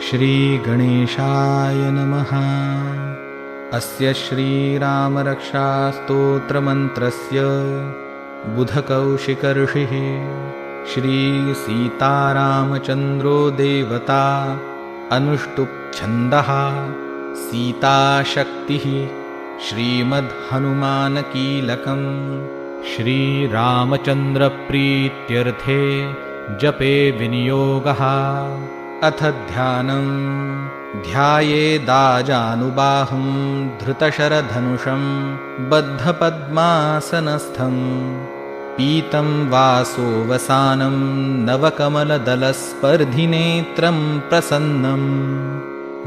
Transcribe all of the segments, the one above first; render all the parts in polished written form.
श्रीगणेशाय नमः। अस्य श्रीरामरक्षास्तोत्रमन्त्रस्य बुधकौशिकऋषिः श्रीसीतारामचन्द्रो देवता अनुष्टुप्छन्दः सीताशक्तिः श्रीमद्हनुमानकीलकम् श्रीरामचन्द्रप्रीत्यर्थे जपे विनियोगः। अथ ध्यानम्। ध्यायेदाजानुबाहुं धृतशरधनुषं बद्धपद्मासनस्थं पीतं वासोवसानं नवकमलदलस्पर्धिनेत्रं प्रसन्नम्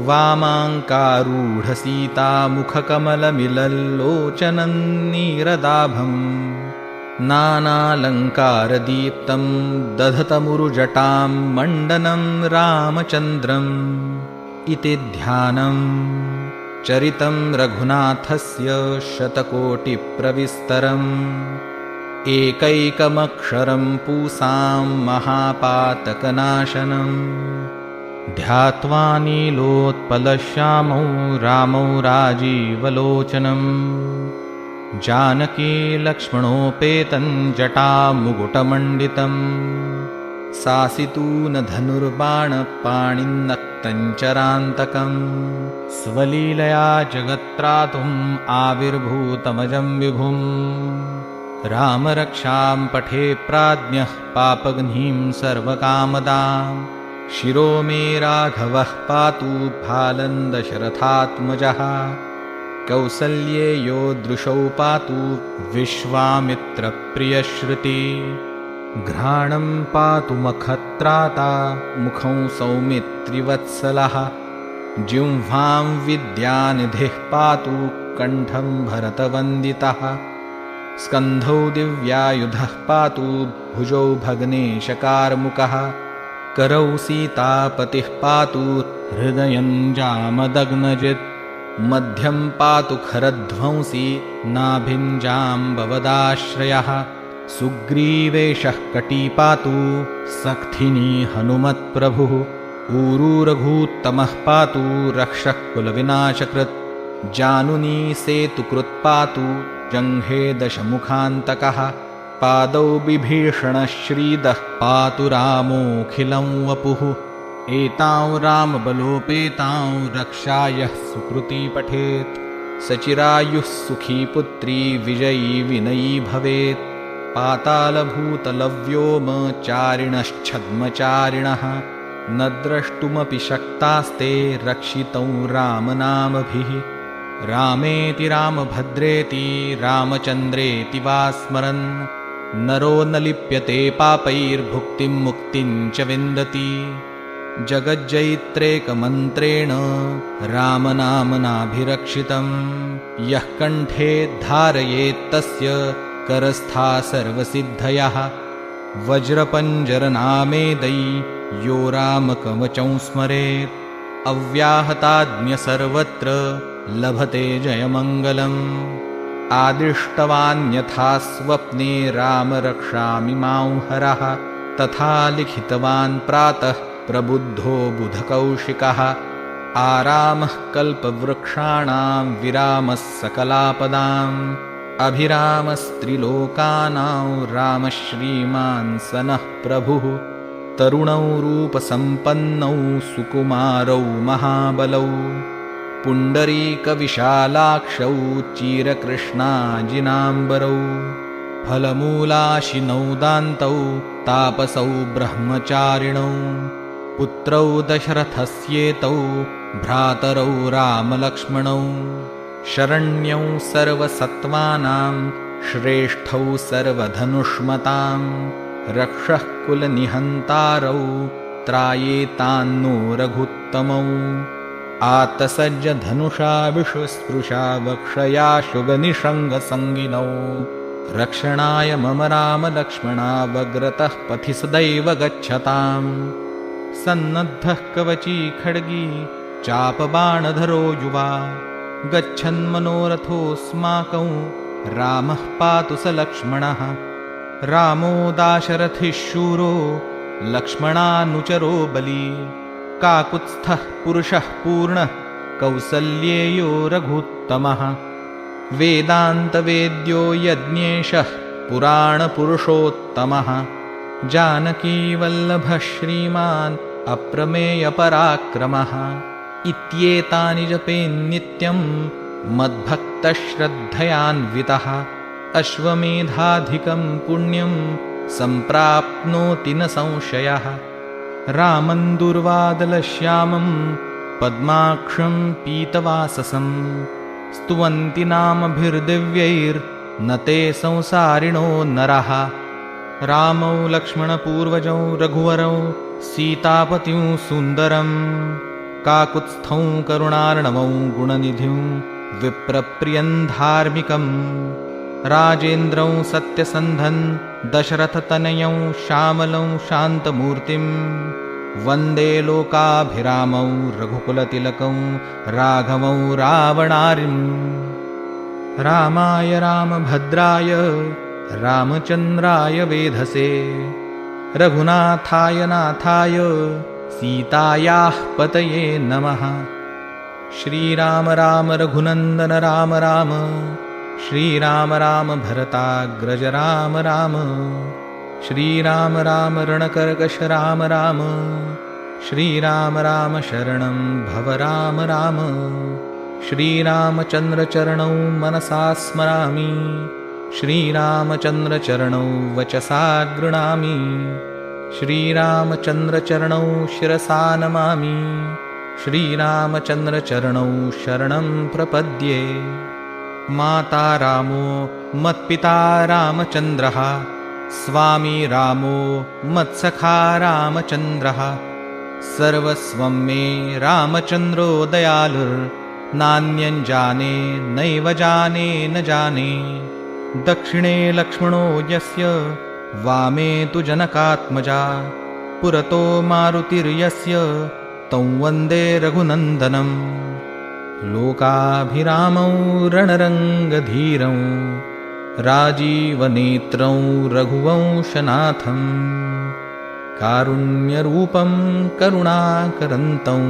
वामाङ्कारूढसीतामुखकमलमिलल्लोचनं नीरदाभम् नानालङ्कारदीप्तं दधतमुरुजटां मण्डनं रामचन्द्रम् इति ध्यानम्। चरितं रघुनाथस्य शतकोटिप्रविस्तरम् एकैकमक्षरं पूसां महापातकनाशनम् ध्यात्वा नीलोत्पलश्यामौ रामौ राजीवलोचनम् जानकी लक्ष्मणोपेतं जटामुकुटमण्डितं सासितूनधनुर्बाणपाणिन्नक्तं चरान्तकं स्वलीलया जगत्त्रातुम् आविर्भूतमजं विभुम् रामरक्षां पठे प्राज्ञः पापघ्नीं सर्वकामदां शिरो मे राघवः पातु फालन्दशरथात्मजः कौसल्ये यो दृशौ पातु विश्वामित्रप्रियश्रुति घ्राणं पातु मखत्राता मुखं सौमित्रिवत्सलः जिह्वां विद्यानिधिः पातु कण्ठं भरतवन्दितः स्कन्धौ दिव्यायुधः पातु भुजौ भग्नेशकार्मुकः करौ सीतापतिः पातु हृदयं जामदग्नजित् मध्यं पातु खरध्वंसी नाभिं जाम्बवदाश्रयः सुग्रीवेशः कटी पातु सक्थिनी हनुमत्प्रभुः ऊरूरघूत्तमः पातु रक्षः कुलविनाशकृत् जानुनी सेतुकृत् पातु जङ्घे दशमुखान्तकः पादौ बिभीषणः श्रीदः पातु रामोऽखिलं वपुः एतां रामबलोपेतां रक्षायः सुकृती पठेत् सचिरायुः सुखी पुत्री विजयी विनयी भवेत् पातालभूतलव्योमचारिणश्छद्मचारिणः न द्रष्टुमपि शक्तास्ते रक्षितौ रामनामभिः रामेति रामभद्रेति रामचन्द्रेति वा स्मरन् नरो न लिप्यते पापैर्भुक्तिं मुक्तिं च विन्दति जगज्जयित्रेकमन्त्रेण रामनामनाभिरक्षितं यः कण्ठे धारयेत्तस्य करस्था सर्वसिद्धयः वज्रपञ्जरनामेदै यो रामकवचं स्मरेत् अव्याहताज्ञ सर्वत्र लभते जयमङ्गलम् आदिष्टवान्यथा स्वप्ने राम रक्षामि मां हरः तथा लिखितवान् प्रातः प्रबुद्धो बुधकौशिकः आरामः कल्पवृक्षाणां विरामः सकलापदाम् अभिरामस्त्रिलोकानां रामः श्रीमान् सनः प्रभुः तरुणौ रूपसम्पन्नौ सुकुमारौ महाबलौ पुण्डरीकविशालाक्षौ चिरकृष्णाजिनाम्बरौ फलमूलाशिनौ दान्तौ तापसौ ब्रह्मचारिणौ पुत्रौ दशरथस्येतौ भ्रातरौ रामलक्ष्मणौ शरण्यौ सर्वसत्त्वानां श्रेष्ठौ सर्वधनुष्मतां रक्षः कुलनिहन्तारौ त्रायेतान्नो रघुत्तमौ आतसज्ज धनुषा विषुस्पृशा वक्षया शुगनिषङ्गसङ्गिनौ रक्षणाय मम रामलक्ष्मणावग्रतः पथि सदैव गच्छताम्। सन्नद्धः कवची खड्गी चापबाणधरो युवा, गच्छन्मनोरथोऽस्माकं रामः पातु स लक्ष्मणः। रामो दाशरथिः शूरो लक्ष्मणानुचरो बली, काकुत्स्थः पुरुषः पूर्णः कौसल्येयो रघुत्तमः। वेदान्तवेद्यो यज्ञेशः पुराणपुरुषोत्तमः, जानकीवल्लभः श्रीमान् अप्रमेयपराक्रमः। इत्येतानि जपेन्नित्यं मद्भक्तश्रद्धयान्वितः, अश्वमेधाधिकं पुण्यं सम्प्राप्नोति न संशयः। रामं दुर्वादलश्यामं पद्माक्षं पीतवाससं, स्तुवन्ति नामभिर्दिव्यैर्न ते संसारिणो नरः। रामौ लक्ष्मणपूर्वजौ रघुवरौ सीतापतिं सुन्दरं, काकुत्स्थौ करुणार्णवौ गुणनिधिं विप्रप्रियं धार्मिकं। राजेन्द्रौ सत्यसन्धं दशरथतनयौ श्यामलौ शान्तमूर्तिं, वन्दे लोकाभिरामौ रघुकुलतिलकौ राघवौ रावणारिम्। रामाय रामभद्राय रामचन्द्राय वेधसे, रघुनाथाय नाथाय सीतायाः पतये नमः। श्रीराम राम रघुनन्दन राम राम, श्रीराम राम भरताग्रज राम राम। श्रीराम राम रणकर्कश राम राम, श्रीराम राम शरणं भव राम राम। श्रीरामचन्द्रचरणौ मनसा स्मरामि, श्रीरामचन्द्रचरणौ वचसा गृह्णामि। श्रीरामचन्द्रचरणौ शिरसा नमामि, श्रीरामचन्द्रचरणौ शरणं प्रपद्ये। माता रामो मत्पिता रामचन्द्रः, स्वामी रामो मत्सखा रामचन्द्रः। सर्वस्वं मे रामचन्द्रो दयालुर्नान्यं जाने नैव जाने न जाने। दक्षिणे लक्ष्मणो यस्य वामे तु जनकात्मजा, पुरतो मारुतिर्यस्य तं वन्दे रघुनन्दनम्। लोकाभिरामौ रणरङ्गधीरौ राजीवनेत्रौ रघुवंशनाथं, कारुण्यरूपं करुणाकरन्तं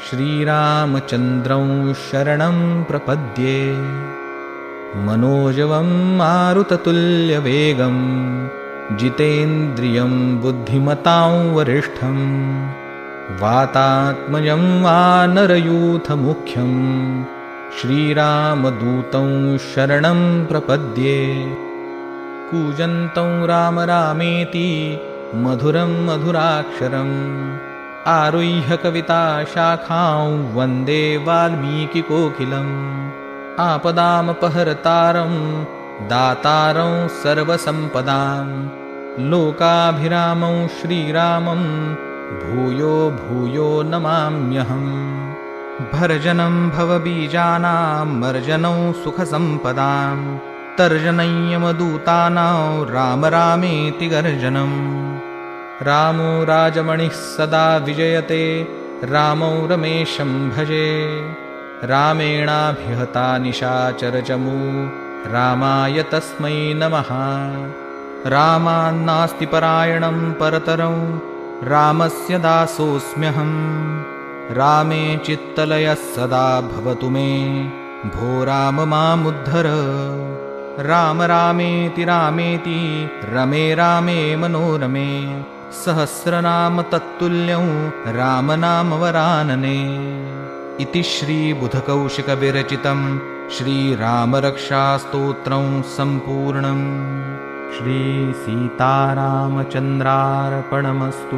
श्रीरामचन्द्रं शरणं प्रपद्ये। मनोजवं मारुततुल्यवेगं जितेन्द्रियं बुद्धिमतां वरिष्ठं, वातात्मजं वानरयूथमुख्यं श्रीरामदूतं शरणं प्रपद्ये। कूजन्तं राम रामेति मधुरं मधुराक्षरम्, आरुह्य कविताशाखां वन्दे वाल्मीकिकोकिलम्। आपदामपहर्तारं दातारं सर्वसम्पदां, लोकाभिरामं श्रीरामं भूयो भूयो नमाम्यहम्। भर्जनं भवबीजानां मर्जनं सुखसम्पदां, तर्जनय्यमदूतानां राम रामेति गर्जनम्। रामो राजमणिः सदा विजयते, रामौ रमेशं भजे। रामेणाभिहता निशाचरचमू, रामाय तस्मै नमः। रामान्नास्ति परायणं परतरं, रामस्य दासोऽस्म्यहम्। रामे चित्तलयः सदा भवतु मे, भो राम मामुद्धर। राम रामेति रामेति रमे रामे मनोरमे, सहस्रनाम तत्तुल्यं रामनामवरानने। इति श्रीबुधकौशिकविरचितं श्रीरामरक्षास्तोत्रं सम्पूर्णम्। श्रीसीतारामचन्द्रार्पणमस्तु।